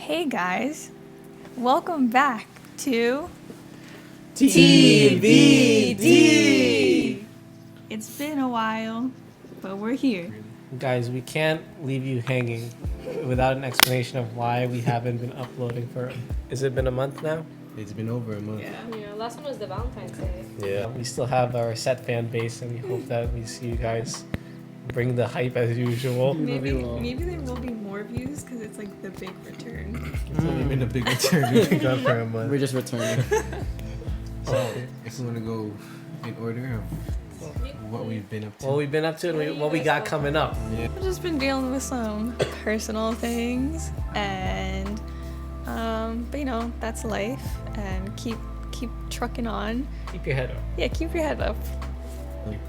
Hey guys, welcome back to TBD. It's been a while, but we're here. Guys, we can't leave you hanging without an explanation of why we haven't been uploading for... Has it been a month now? It's been over a month. Yeah, last one was the Valentine's Day. Yeah. We still have our set fan base, and we hope that we see you guys bring the hype as usual. Maybe there will be more views because it's like the big return. It's only been a big return we've been gone for a month. We're just returning. So, if we want to go in order of what we've been up to. What we've been up to and what we got coming up. Yeah. I've just been dealing with some personal things, and but you know, that's life, and keep trucking on. Keep your head up. Yeah, keep your head up.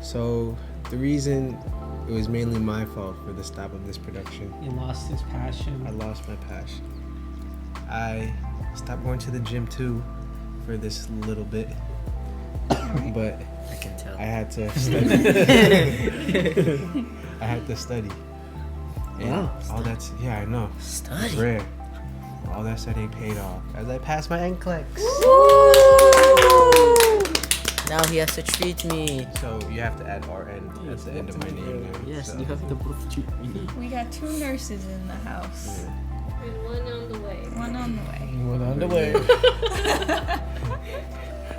So, the reason it was mainly my fault for the stop of this production. You lost his passion. I lost my passion. I stopped going to the gym too for this little bit. But I can tell. I had to study. I had to study. And Wow. all that's, yeah, I know. It's Study. rare. All that studying paid off as I passed my NCLEX. Now he has to treat me. So you have to add RN at the end of my name now. Yes, so. you have to both treat me. We got 2 nurses in the house. Yeah. And one on the way. One on the way. We're on the way.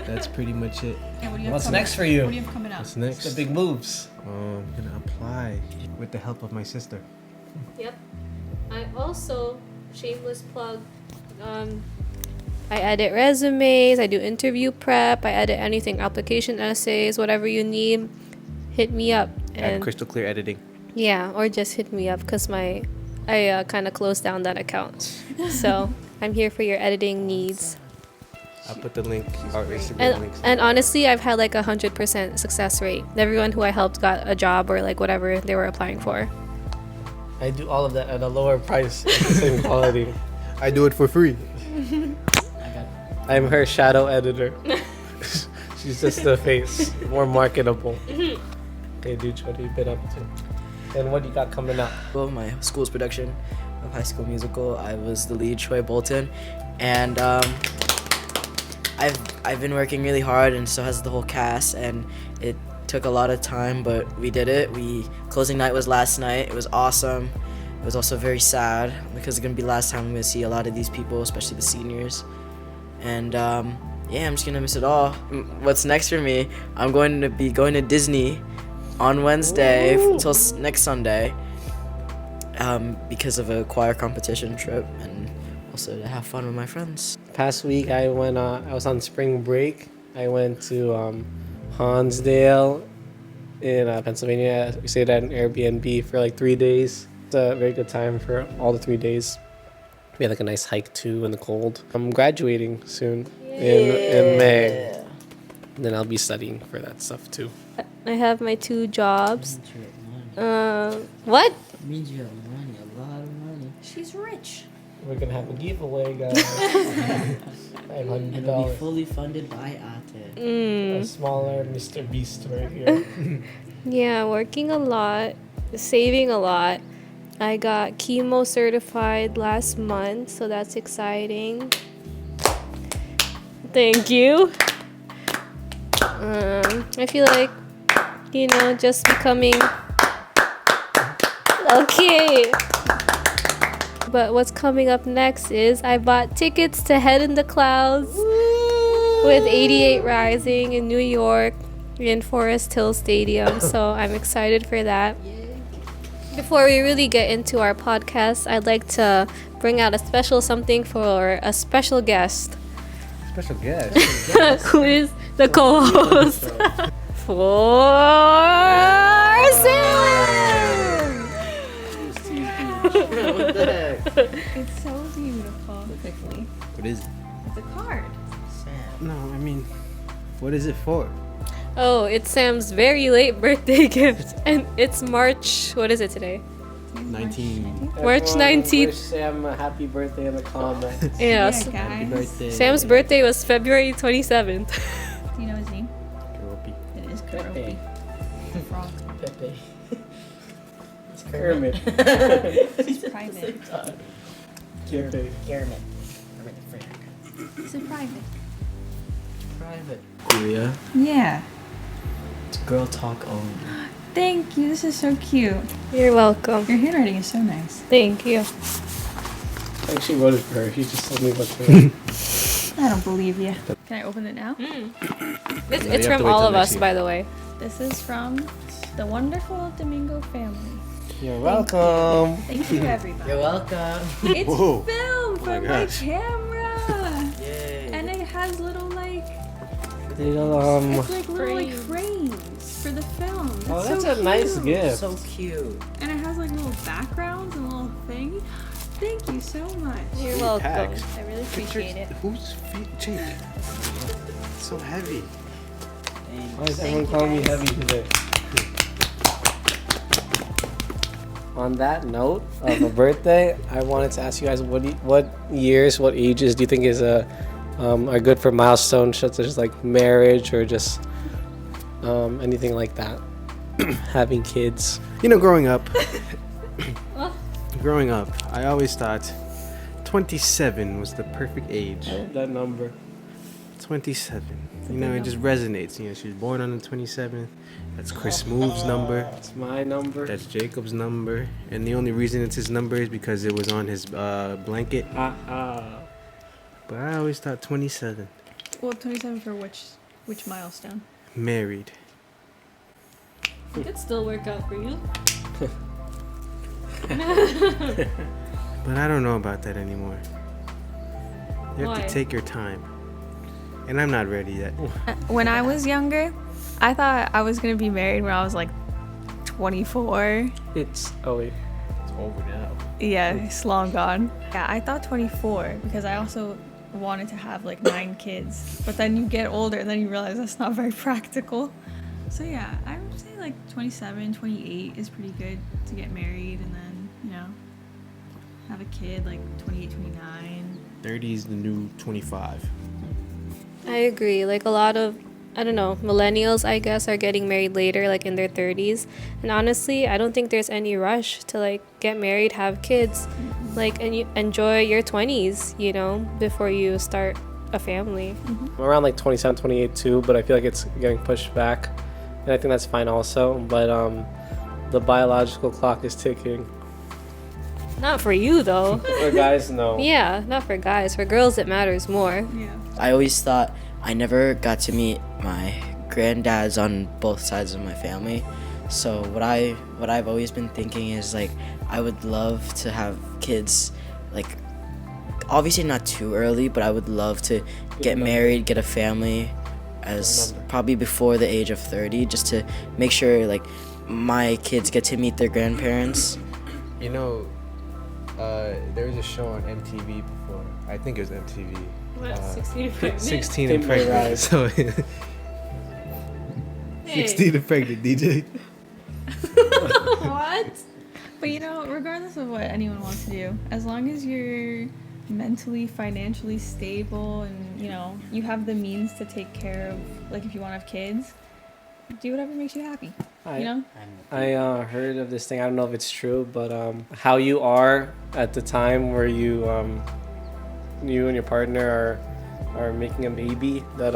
That's pretty much it. Yeah, what do you have What's coming next up? for you? What do you have coming up? What's next? The big moves. I'm gonna apply with the help of my sister. Yep. I also, shameless plug, I edit resumes, I do interview prep, I edit anything, application essays, whatever you need, hit me up. Add crystal clear editing. Yeah, or just hit me up because I kind of closed down that account. So I'm here for your editing needs. I'll put the link, our Instagram links. And honestly, I've had like 100% success rate. Everyone who I helped got a job or like whatever they were applying for. I do all of that at a lower price, same quality. I do it for free. I'm her shadow editor. She's just the face, more marketable. Okay, dude, what have you been up to? And what you got coming up? Well, my school's production of High School Musical, I was the lead, Troy Bolton, and I've been working really hard, and so has the whole cast, and it took a lot of time, but we did it. Closing night was last night. It was awesome. It was also very sad because it's gonna be the last time I'm gonna see a lot of these people, especially the seniors. And yeah, I'm just gonna miss it all. What's next for me? I'm going to be going to Disney on Wednesday until next Sunday because of a choir competition trip, and also to have fun with my friends. Past week, I was on spring break. I went to Hansdale in Pennsylvania. We stayed at an Airbnb for like 3 days. It's a very good time for all the 3 days. We had like a nice hike too in the cold. I'm graduating soon in May. And then I'll be studying for that stuff too. I have my 2 jobs. What? It means you have money, a lot of money. She's rich. We're gonna have a giveaway, guys. It'll be $500. fully funded by Ate. A smaller Mr. Beast right here. Yeah, working a lot, saving a lot. I got chemo certified last month, so that's exciting. Thank you. I feel like, just becoming... Okay. But what's coming up next is I bought tickets to Head in the Clouds with 88 Rising in New York in Forest Hill Stadium. So I'm excited for that. Before we really get into our podcast, I'd like to bring out a special something for a special guest. Special guest. Who is the co-host for Sam. What the heck? It's so beautiful. Quickly. What is it? It's a card. Sam. No, I mean, what is it for? Oh, it's Sam's very late birthday gift, and it's March. What is it today? 19. March Everyone 19th. Wish Sam a happy birthday in the comments. Yeah. Yeah, guys. Birthday. Sam's birthday was February 27th. Do you know his name? Keroppi. It is Pepe. Keroppi. The frog. Pepe. It's Kermit. It's private. Cafe. Kermit. Kermit the Frog. Is it private? Private. Julia. Yeah. It's girl talk only. Thank you. This is so cute. You're welcome. Your handwriting is so nice. Thank you. I actually wrote it for her. She just told me what to. I don't believe you. Can I open it now? It's, No, you it's have from to wait all till of next us, year. by the way. This is from the wonderful Domingo family. You're welcome. Thank you, everybody. You're welcome. It's Whoa. filmed my from my gosh. camera. Yay. And it has little like Little it's like little like Frames. frames for the film. Oh, It's that's so a nice cute. gift. So cute. And it has like little backgrounds and little thing. Thank you so much. You're Three welcome. packs. I really appreciate it. Whose feet? Jake. It's so heavy. Why is everyone calling me heavy today? On that note of a birthday, I wanted to ask you guys what years, what ages do you think is are good for milestones such as like marriage or just anything like that? Having kids. You know, growing up, I always thought 27 was the perfect age. That number. 27. You know, it just resonates. You know, she was born on the 27th. That's Chris Move's number. That's my number. That's Jacob's number. And the only reason it's his number is because it was on his blanket. But I always thought 27. Well, 27 for which milestone? Married. It could still work out for you. But I don't know about that anymore. You have Why? to take your time. And I'm not ready yet. When I was younger, I thought I was gonna be married when I was like 24. It's It's over now. Yeah, it's long gone. Yeah, I thought 24 because I also wanted to have like 9 kids. But then you get older and then you realize that's not very practical. So yeah, I would say like 27, 28 is pretty good to get married and then, you know, have a kid like 28, 29. 30 is the new 25. I agree. Like a lot of, I don't know, millennials, I guess, are getting married later, like in their 30s. And honestly, I don't think there's any rush to like get married, have kids, like, and you enjoy your 20s, you know, before you start a family. I'm around like 27, 28 too, but I feel like it's getting pushed back. And I think that's fine also. But the biological clock is ticking. Not for you, though. For guys, no. Yeah, not for guys. For girls, it matters more. Yeah. I always thought I never got to meet my granddads on both sides of my family. So what I've always been thinking is like I would love to have kids, like obviously not too early, but I would love to get married, get a family as probably before the age of 30, just to make sure like my kids get to meet their grandparents. You know, there was a show on MTV before. I think it was MTV. What, 16 and pregnant? 16 They and may pregnant. rise. So, Hey. 16 and pregnant, DJ. What? But you know, regardless of what anyone wants to do, as long as you're mentally, financially stable and, you know, you have the means to take care of, like if you want to have kids, do whatever makes you happy, you know? I heard of this thing. I don't know if it's true, but how you are at the time where you and your partner are making a baby, that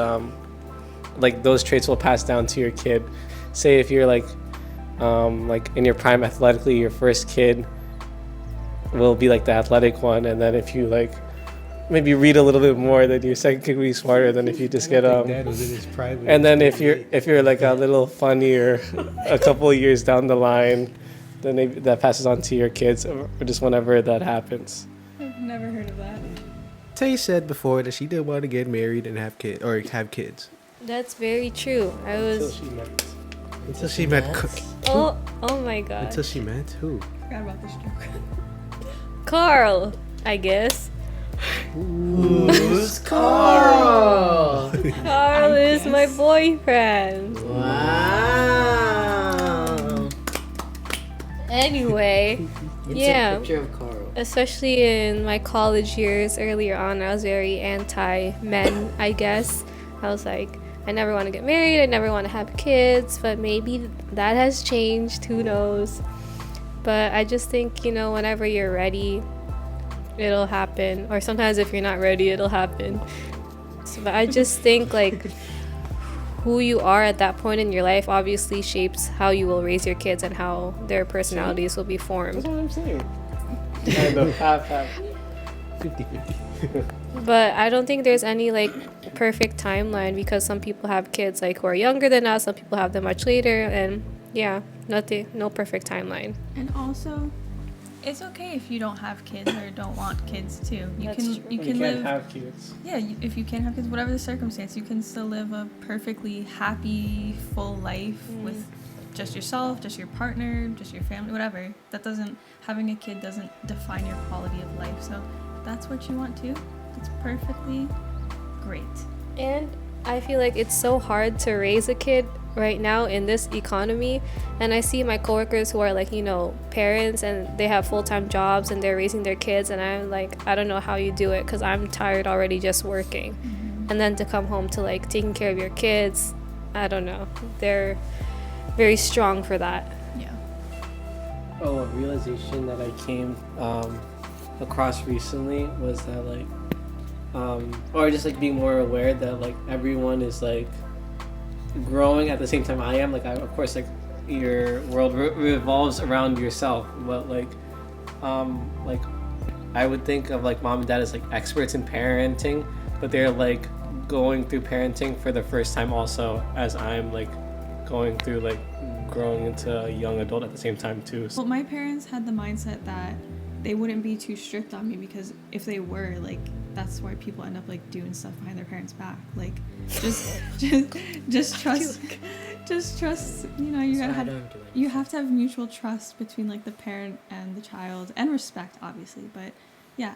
like those traits will pass down to your kid. Say if you're like in your prime athletically, your first kid will be like the athletic one, and then if you like maybe read a little bit more, then your second kid will be smarter than if you just get Dad was in his private. and then if you're like a little funnier a couple of years down the line, then maybe that passes on to your kids or just whenever that happens. I've never heard of that. Tay said before that she did want to get married and have kids. That's very true. I was. Until she met. Oh my god. Until she met who? Forgot about this joke. Carl, I guess. Who's Carl? Carl is my boyfriend. Wow. Anyway, Insert yeah. picture of Carl. Especially in my college years earlier on, I was very anti-men, I guess. I was like, I never want to get married, I never want to have kids, but maybe that has changed, who knows. But I just think, you know, whenever you're ready it'll happen. Or sometimes if you're not ready, it'll happen. So, but I just think like who you are at that point in your life obviously shapes how you will raise your kids and how their personalities will be That's formed. what I'm saying. Kind of half 50-50. But I don't think there's any like perfect timeline because some people have kids like who are younger than us, some people have them much later, and yeah, no perfect timeline. And also, it's okay if you don't have kids or don't want kids too. That's You true. can can't live. have kids. Yeah, if you can't have kids, whatever the circumstance, you can still live a perfectly happy, full life with just yourself, just your partner, just your family, whatever. Having a kid doesn't define your quality of life. So if that's what you want to, it's perfectly great. And I feel like it's so hard to raise a kid right now in this economy. And I see my coworkers who are like, parents and they have full-time jobs and they're raising their kids. And I'm like, I don't know how you do it because I'm tired already just working. And then to come home to like taking care of your kids, I don't know. They're very strong for that. Yeah. Oh, a realization that I came across recently was that like, or just like being more aware that like everyone is like growing at the same time I am. Like, of course, like your world revolves around yourself, but like I would think of like mom and dad as like experts in parenting, but they're like going through parenting for the first time also, as I'm like going through like growing into a young adult at the same time too. Well, my parents had the mindset that they wouldn't be too strict on me because if they were, like, that's why people end up like doing stuff behind their parents' back. Like, just trust. Just trust. You have to have mutual trust between like the parent and the child, and respect, obviously. But yeah,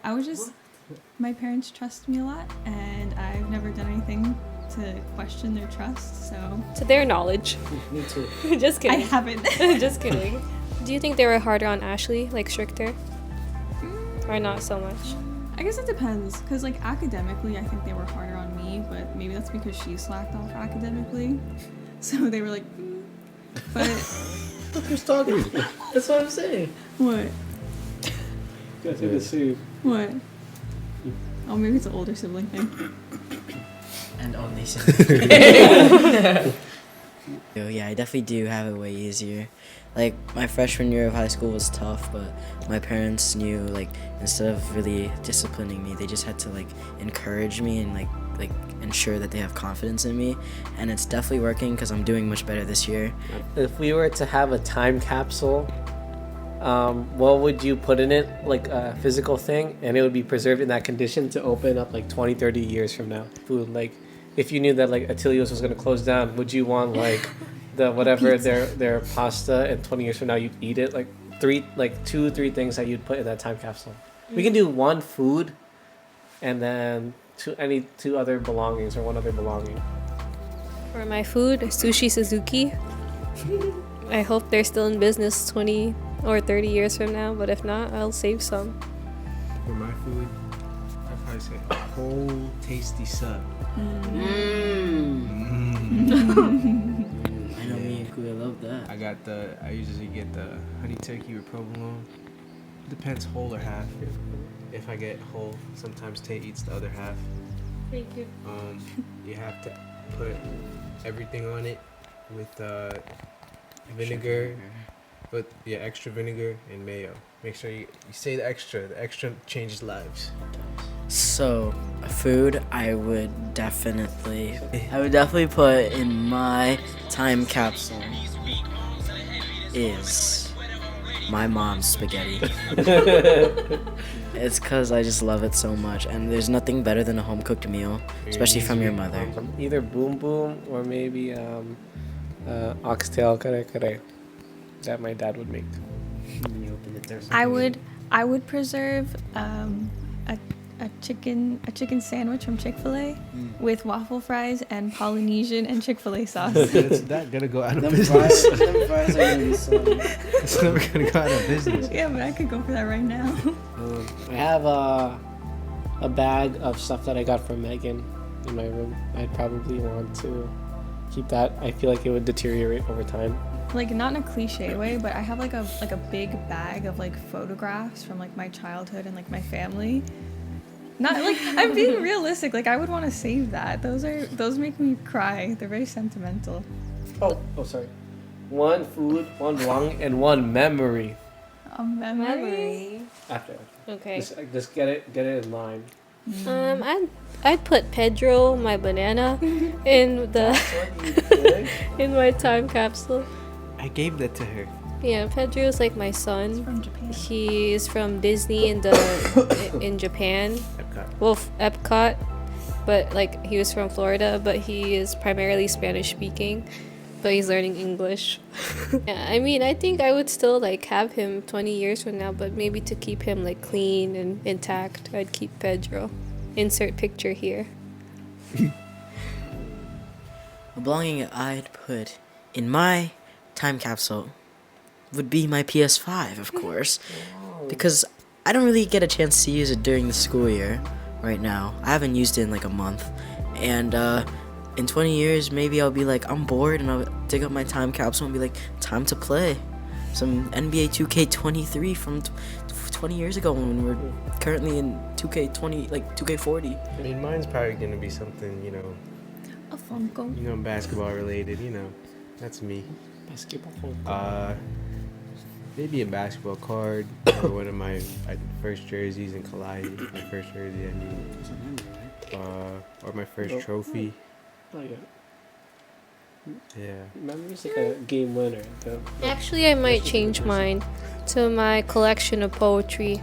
my parents trust me a lot, and I've never done anything to question their trust. So To their knowledge. Me too. Just I kidding. haven't. Just kidding. Do you think they were harder on Ashley, like stricter? Or not so much? I guess it depends, because like academically I think they were harder on me, but maybe that's because she slacked off academically, so they were like but Who's talking? That's what I'm saying. what Go to the soup. what oh, maybe it's an older sibling thing. And only Yeah, I definitely do have it way easier. Like, my freshman year of high school was tough, but my parents knew, like, instead of really disciplining me, they just had to, like, encourage me and, like ensure that they have confidence in me. And it's definitely working because I'm doing much better this year. If we were to have a time capsule, what would you put in it? Like a physical thing, and it would be preserved in that condition to open up like 20, 30 years from now. Food, like, if you knew that like Atelios was going to close down, would you want like the whatever their pasta, and 20 years from now you'd eat it? Like two, three things that you'd put in that time capsule. We can do one food, and then two other belongings or one other belonging. For my food, Sushi Suzuki. I hope they're still in business 20 or 30 years from now, but if not, I'll save some. For my food, I'd probably say a whole tasty sub. I know me and Kuya love that. I usually get the honey turkey with provolone. Depends whole or half. If I get whole, sometimes Tay eats the other half. Thank you. You have to put everything on it with vinegar, but yeah, extra vinegar and mayo. Make sure you say the extra. The extra changes lives. So, food, I would definitely put in my time capsule is my mom's spaghetti. It's because I just love it so much, and there's nothing better than a home-cooked meal, especially from your mother. Either boom boom or maybe oxtail kare kare that my dad would make. I would preserve a chicken sandwich from Chick-fil-A with waffle fries and Polynesian and Chick-fil-A sauce. It's not gonna go out of Them business. fries are gonna be so... It's never gonna go out of business. Yeah, but I could go for that right now. I have a bag of stuff that I got from Megan in my room. I'd probably want to keep that. I feel like it would deteriorate over time. like not in a cliche way, but I have like a big bag of like photographs from like my childhood and like my family. Not like I'm being realistic. Like I would want to save that. Those make me cry. They're very sentimental. Oh, sorry. One food, one belonging, and one memory. A memory. After. Okay. Just get it in line. I'd put Pedro, my banana, in the What you think? in my time capsule. I gave that to her. Yeah, Pedro's like my son. From Japan. He's from Disney in Japan. Epcot. Well, Epcot, but like he was from Florida, but he is primarily Spanish speaking, but he's learning English. Yeah, I mean, I think I would still like have him 20 years from now, but maybe to keep him like clean and intact, I'd keep Pedro. Insert picture here. A belonging I'd put in my time capsule would be my PS5, of course, because I don't really get a chance to use it during the school year right now. I haven't used it in like a month, and in 20 years, maybe I'll be like, I'm bored, and I'll dig up my time capsule and be like, time to play some NBA 2K23 from 20 years ago when we're currently in 2K20, like 2K40. I mean, mine's probably gonna be something, A Funko. basketball related. That's me. Basketball. Maybe a basketball card or one of my first jerseys in Kalai. My first jersey, I mean. Or my first trophy. Oh, yeah. Yeah. Memory's like a game winner. Actually, I might change mine to my collection of poetry.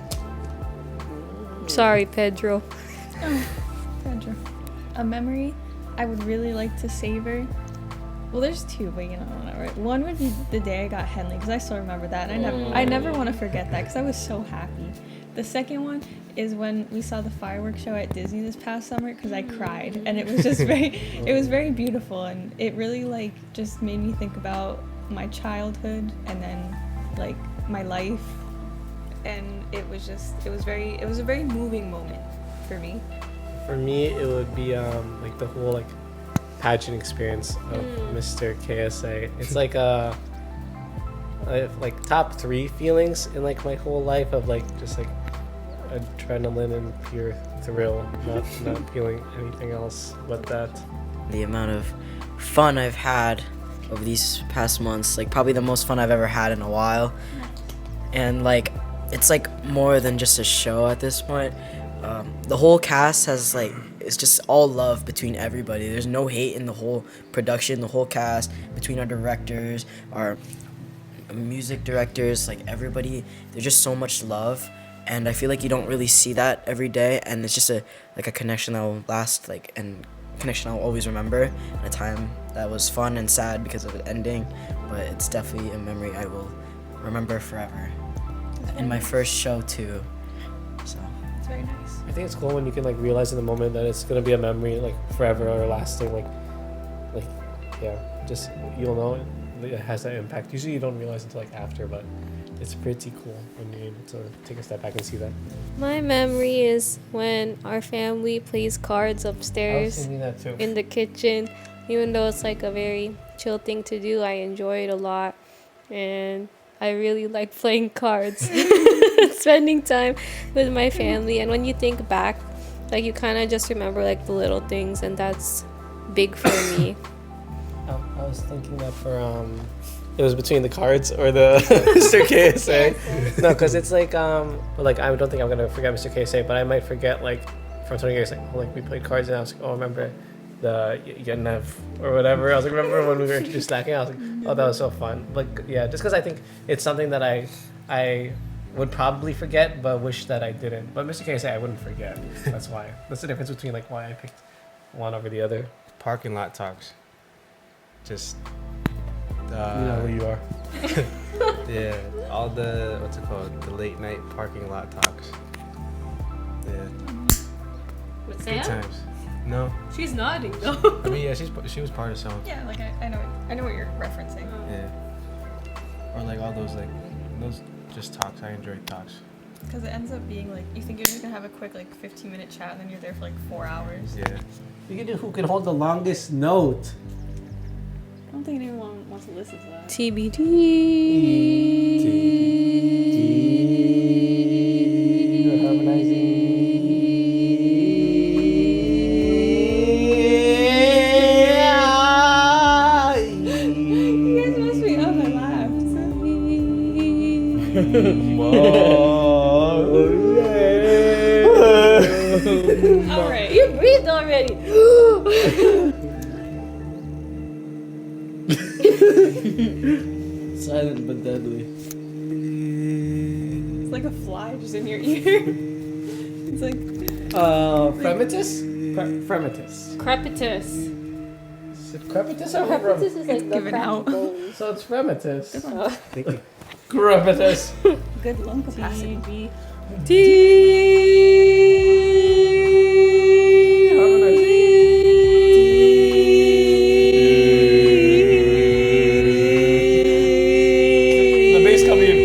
Sorry, Pedro. Oh, Pedro. A memory I would really like to savor. Well, there's two, but whatever. One would be the day I got Henley, because I still remember that. And I never want to forget that, because I was so happy. The second one is when we saw the fireworks show at Disney this past summer, because I cried, and it was just it was very beautiful, and it really like just made me think about my childhood and then like my life, and it was a very moving moment for me. For me, it would be like the whole like pageant experience of Mr. KSA. It's like like top 3 feelings in like my whole life of like just like adrenaline and pure thrill, not feeling anything else but that. The amount of fun I've had over these past months, like probably the most fun I've ever had in a while. And like it's like more than just a show at this point. The whole cast has like, it's just all love between everybody. There's no hate in the whole production, the whole cast, between our directors, our music directors, like everybody. There's just so much love, and I feel like you don't really see that every day, and it's just a connection that will last, like, and connection I'll always remember, and a time that was fun and sad because of it ending, but it's definitely a memory I will remember forever. And my first show too, so. It's very nice. I think it's cool when you can like realize in the moment that it's gonna be a memory like forever or lasting, like yeah, just you'll know it has that impact. Usually you don't realize until like after, but it's pretty cool when you're able to take a step back and see that. My memory is when our family plays cards I was upstairs thinking that too. in the kitchen. Even though it's like a very chill thing to do, I enjoy it a lot, and I really like playing cards. Spending time with my family, and when you think back, like you kind of just remember like the little things, and that's big for me. I was thinking that for it was between the cards or the Mr. KSA. No, because it's like I don't think I'm gonna forget Mr. KSA, but I might forget like from 20 years like we played cards and I was like, oh, remember the Yenev or whatever. I was like, remember when we were introduced snacking? I was like, oh, that was so fun. Like yeah, just because I think it's something that I would probably forget, but wish that I didn't. But Mr. KSA, I wouldn't forget. That's why. That's the difference between like why I picked one over the other. Parking lot talks. Just. You know who you are. Yeah, all the what's it called? The late night parking lot talks. Yeah. With Good Sam? times. No. She's nodding though. I mean, yeah, she was part of some. Yeah, like I know what you're referencing. Yeah. Or like all those just talks. I enjoy talks. Because it ends up being like, you think you're just gonna have a quick like 15-minute chat, and then you're there for like 4 hours. Yeah. You can do who can hold the longest note. Oh don't think anyone wants to listen to that. TBD. You guys must be up and laughed. Alright, you breathed already. Silent but deadly. It's like a fly just in your ear. It's like Fremitus? Fremitus. Crepitus. Is it crepitus or Crepitus is like the given out. practical. So it's fremitus. Thank you. Crepitus. good lung capacity. The bass coming in.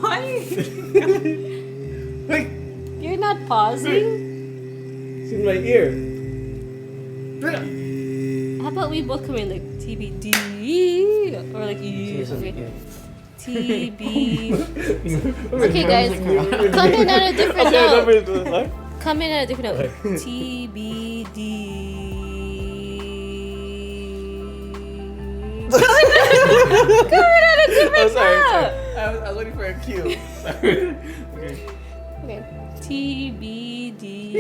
Why? You're not pausing? It's in my ear. How about we both come in like TBD or like okay. TB. Okay, guys, come in at a different note. Come in at a different note. TBD. Come in at a different note. I was waiting for a cue. Sorry. Okay. TBD.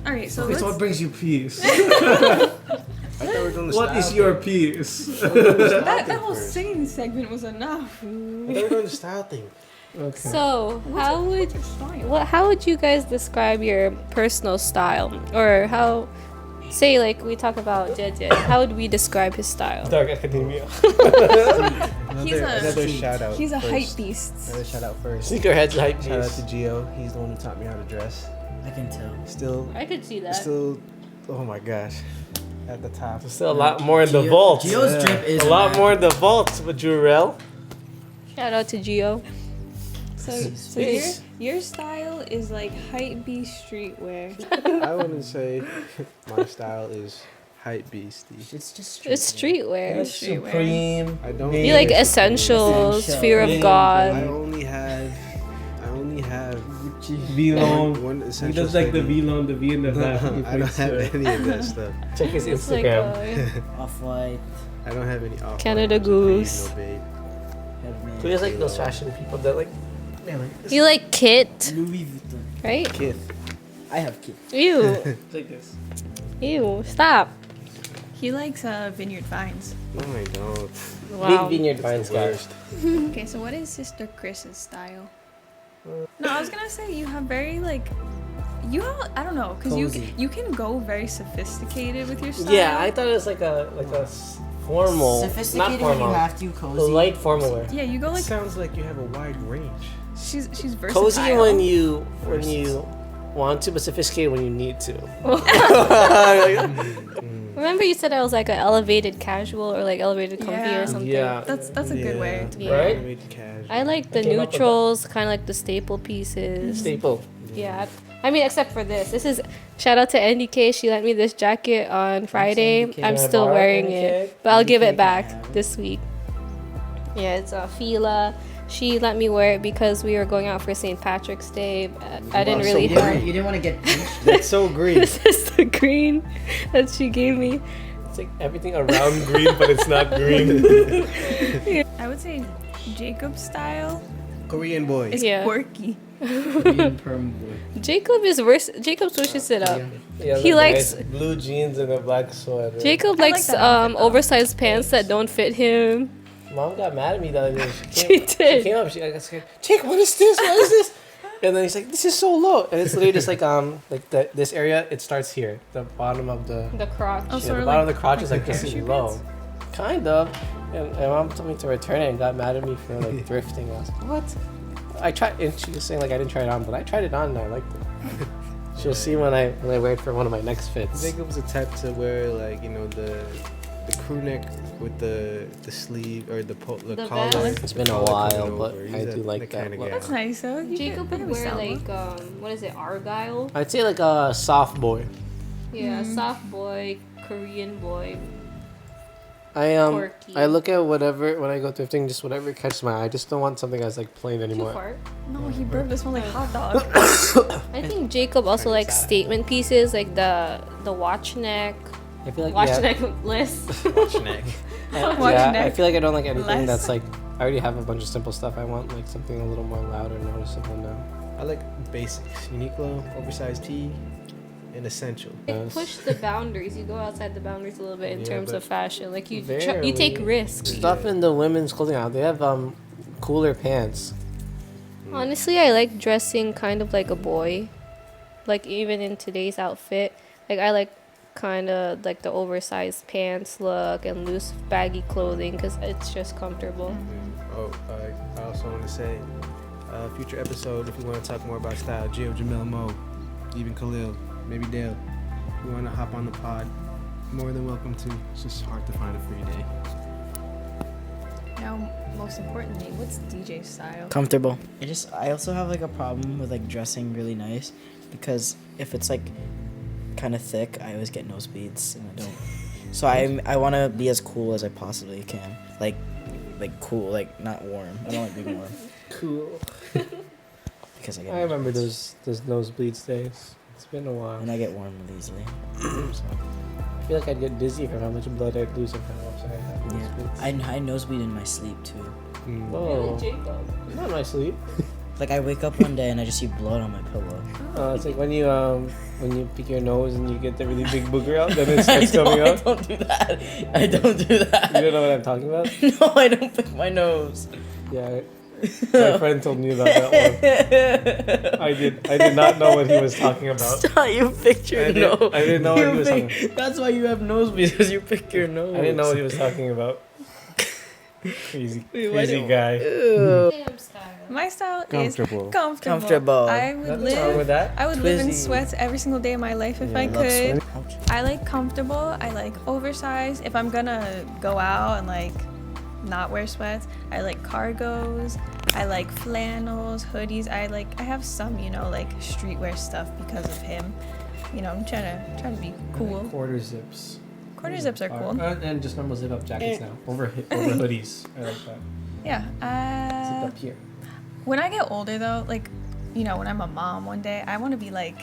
All right, so Okay, so what let's, brings you peace? I thought we were doing the What style is your thing. peace? that whole singing segment was enough. I thought we were doing the style thing. Okay. So, how would Style. how would you guys describe your personal style, or how? Say like we talk about Jeje. How would we describe his style? Dark Academia. Another shout out. He's a first. hype beast. Another shout out first. Sneakerheads hype Shout out beast. to Gio. He's the one who taught me how to dress. I can tell. Still, I could see that. oh my gosh, at the top. There's still a lot more in the vault. Gio's Yeah. drip is A lot more in the vault with Jurel. Shout out to Gio. So your style is like hype beast streetwear. I wouldn't say my style is hype beasty. It's just It's streetwear. Supreme. I don't. You like essentials, fear of I God. only have V-Long. one He essential. does like the statement. V-Long, the V in the back. I don't have any of that stuff. Check his It's like Instagram. Off-white. I don't have any off. Canada Goose. No, babe. So he's like those fashion people that like, man, like this You like Kit, Louis Vuitton. right? Kith. I have kids. Ew, is like this. ew, stop. He likes Vineyard Vines. No, I don't. Wow. Big Vineyard Vines guy. Worst. Okay, so what is Sister Chris's style? No, I was gonna say you have very like, you have, I don't know, because Cozy. you can go very sophisticated with your style. Yeah, I thought it was like a formal, Sophisticated not when you formal, have to, a cozy. light formal wear. Yeah, you go It like sounds like you have a wide range. she's versatile. Cozy when you want to, but sophisticated when you need to. Remember you said I was like an elevated casual or like elevated comfy Yeah. or something? Yeah. That's a good way to be. Yeah. Right? Made casual. I like the came up with that. neutrals, kind of like the staple pieces. Staple. Yeah. I mean, except for this. This is shout out to NDK. She lent me this jacket on Friday. NDK. I'm Can I still borrow wearing NDK? it, but I'll give NDK it can back have it. this week. Yeah, it's a Fila. She let me wear it because we were going out for St. Patrick's Day. But I didn't really You have. didn't want to get pinched. That's so green. This is the green that she gave me. It's like everything around green, but it's not green. I would say Jacob's style Korean boy. is Yeah. quirky. Green perm boy. Jacob is worse. Jacob switches it up. Yeah, He the likes- nice blue jeans and a black sweater. Jacob I like likes that outfit, though. oversized pants that don't fit him. Mom got mad at me the other day. She She did. came up. She I said, "Jake, what is this? What is this?" And then he's like, "This is so low." And it's literally just like this area. It starts here, the bottom of the The crotch. Oh, yeah, sort the of bottom like of the crotch is like this parachute low, pants? kind of. And mom told me to return it and got mad at me for like thrifting. I was like, "What?" I tried, and she was saying like I didn't try it on, but I tried it on and I liked it. She'll see when I wear it for one of my next fits. Jacob's the type to wear like the crew neck with the sleeve or the The collar. vest? It's been a collar coming while, but over. I He's do like the that kinda look. guy. That's nice though. Jacob would wear like what is it, argyle? I'd say like a soft boy. Yeah, soft boy, Korean boy. Quirky. I look at whatever when I go thrifting, just whatever catches my eye. I just don't want something that's like plain Too anymore. far. No, he burped. This smell like hot dog. I think Jacob also likes statement pieces like the watch neck, I feel like Watch neck list. Watch neck. Watch I neck. feel like I don't like anything Less. that's like I already have a bunch of simple stuff. I want like something a little more loud or noticeable now. I like basics. Uniqlo, oversized tee, and essential. Like, push the boundaries. You go outside the boundaries a little bit in Yeah, terms but of fashion. Like you Barely. take risks. Stuff in the women's clothing aisle, they have cooler pants. Honestly, I like dressing kind of like a boy. Like even in today's outfit, like I like kind of like the oversized pants look and loose baggy clothing because it's just comfortable. Oh, I also want to say, future episode, if you want to talk more about style, Jill, Jamil, Mo, even Khalil, maybe Dale, if you want to hop on the pod, more than welcome to. It's just hard to find a free day. Now, most importantly, what's DJ style? Comfortable. I also have like a problem with like dressing really nice because if it's like kind of thick, I always get nosebleeds and I don't. So I want to be as cool as I possibly can. Like cool, like not warm. I don't like being warm Cool. because I get I remember those nosebleeds days. It's been a while. and I get warm really easily. So, I feel like I'd get dizzy from how much blood I'd lose if I had nosebleeds. I nosebleed in my sleep too. Oh, Jacob. not in my sleep. Like I wake up one day and I just see blood on my pillow. It's like when you pick your nose and you get the really big booger out, then it starts coming I out. don't do that. I don't do that. You don't know what I'm talking about? No, I don't pick my nose. Yeah, my friend told me about that one. I did not know what he was talking about. Stop, you picked your nose. I didn't know what he was talking about. That's why you have nosebleeds, because you pick your nose. I didn't know what he was talking about. Crazy don't- guy. Ew. Damn style. My style Comfortable. is comfortable. Comfortable. I would Nothing wrong with that. I would live in Twizzy. sweats every single day of my life if Yeah, I I love could. sweats. Ouch. I like comfortable. I like oversized. If I'm gonna go out and like not wear sweats, I like cargos. I like flannels, hoodies. I have some, like streetwear stuff because of him. I'm trying to be cool. Quarter zips. Quarter zips are cool. And just normal zip up jackets now. Over hoodies. I like that. Yeah. Zip up here. When I get older though, when I'm a mom one day, I want to be like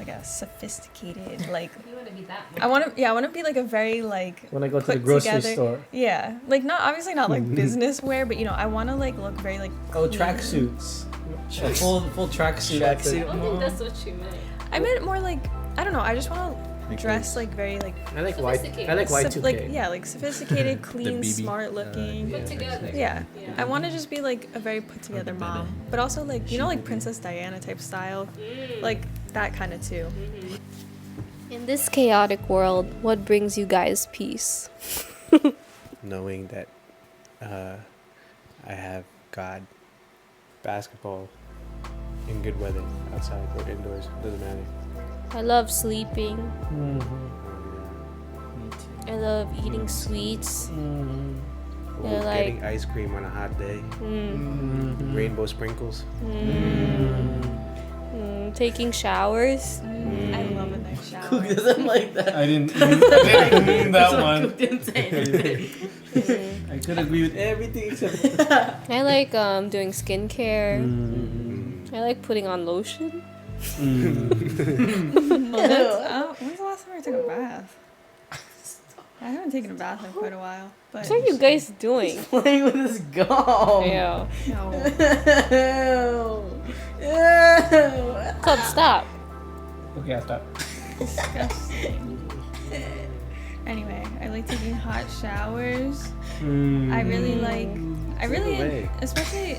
a sophisticated, You want to be that I want to be like a very When I go to the put grocery together- store. Yeah, obviously not like business wear, but I want to look very Oh, clean. tracksuits. A full tracksuit. Tracksuit. I don't think that's what you meant. I meant more I don't know. I just want to dress very I like white. Sophisticated. I like Y2K. sophisticated, clean, BB. smart looking. Put together. Yeah. Yeah. I want to just be a very put together mom, but also Princess Diana type style, that kind of too. In this chaotic world, what brings you guys peace? Knowing that I have God, basketball, in good weather, outside or indoors, doesn't matter. I love sleeping. Me too. I love eating sweets. Or Yeah, like- getting ice cream on a hot day, rainbow sprinkles. Taking showers. I love a nice Who shower. doesn't like that? I didn't mean that Cook one. didn't say anything. I could agree with everything except. I like doing skincare. I like putting on lotion. When's the last time I took a bath? I haven't taken a bath in quite a while, but What are you guys doing? Playing with his gum. Yeah. no. Ew. Club, stop. Okay, I'll stop. Disgusting. Anyway, I like taking hot showers. Mm. I really away. especially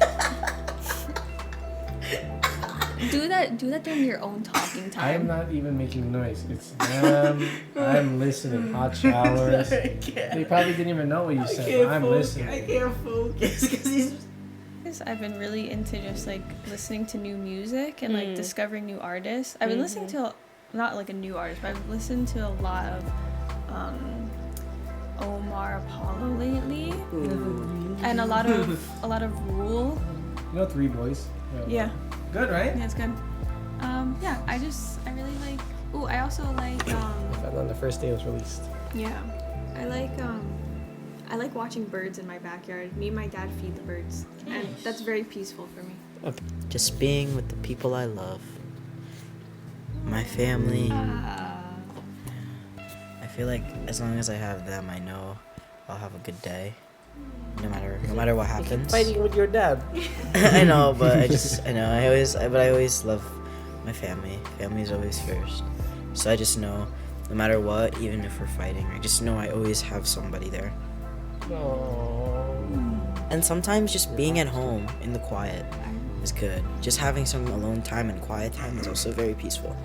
do that during your own talking I'm time. not even making noise. It's them. I'm listening. Hot showers. I can't. They probably didn't even know what you I said. can't But I'm focus. listening. I can't focus because he's. I've been really into just listening to new music and discovering new artists. I've been listening to not a new artist, but I've listened to a lot of Omar Apollo lately, and a lot of Rule. You know, Three Boys. Yeah, Good, right? yeah, it's good. Yeah, I really like. Ooh, I also like. And on the first day it was released. Yeah, I like watching birds in my backyard. Me and my dad feed the birds, and that's very peaceful for me. Just being with the people I love. My family. I feel like as long as I have them, I know I'll have a good day. No matter what happens. Fighting with your dad. I know, but I always love my family. Family is always first. So I just know, no matter what, even if we're fighting, I just know I always have somebody there. And sometimes just being at home in the quiet is good. Just having some alone time and quiet time is also very peaceful.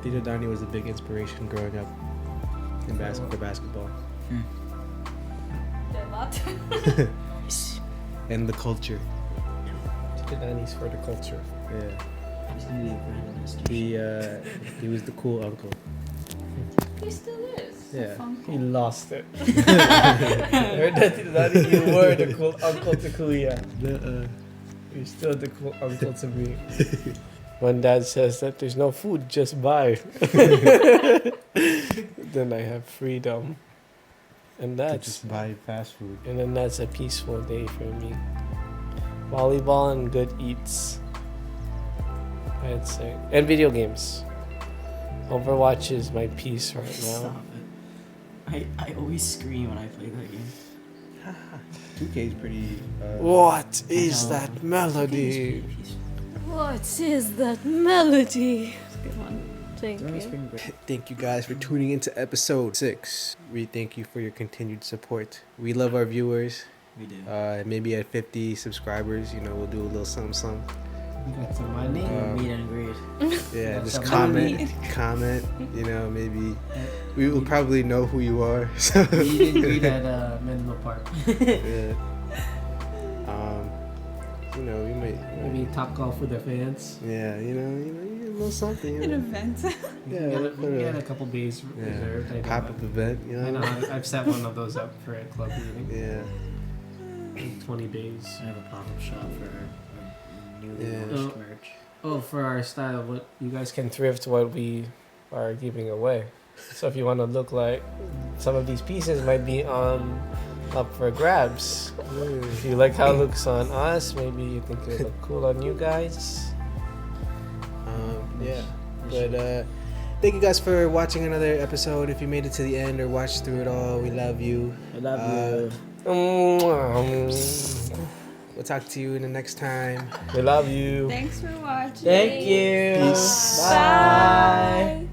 Tito Donnie was a big inspiration growing up in basketball. And the culture. Danny's for the culture. Yeah. He was the cool uncle. He still is. Yeah. He lost it. Heard that, Danny, you were the cool uncle to Kuya. You're still the cool uncle to me. When dad says that there's no food, just buy. Then I have freedom. And that's Just buy fast food. and then that's a peaceful day for me. Volleyball and good eats, I'd say. And video games. Overwatch is my peace right now. Stop it. I always scream when I play that game. 2K is pretty. What is know. that melody? What is that melody? It's a good one. Thank you. Thank you guys for tuning into episode 6. We thank you for your continued support. We love our viewers. We do. Maybe at 50 subscribers, we'll do a little something. You got some money? Meet and greet. Yeah, Got just some comment. Maybe we will probably know who you are. So Meet and greet at Menlo Park. yeah. We might. Maybe top golf with the fans. Yeah, a little something. An event. Yeah, We get a couple days reserved. I know. Pop-up event. I know. I've set one of those up for a club meeting. Yeah. 20 days. I have a pop-up shop for our newly Yeah. launched merch. Oh, for our style, what you guys can thrift what we are giving away. So if you want to look like some of these pieces might be up for grabs. If you like how it looks on us, maybe you think it would look cool on you guys. Yeah. But thank you guys for watching another episode. If you made it to the end or watched through it all, we love you. I love you. We'll talk to you in the next time. We love you. Thanks for watching. Thank you. Peace. Bye.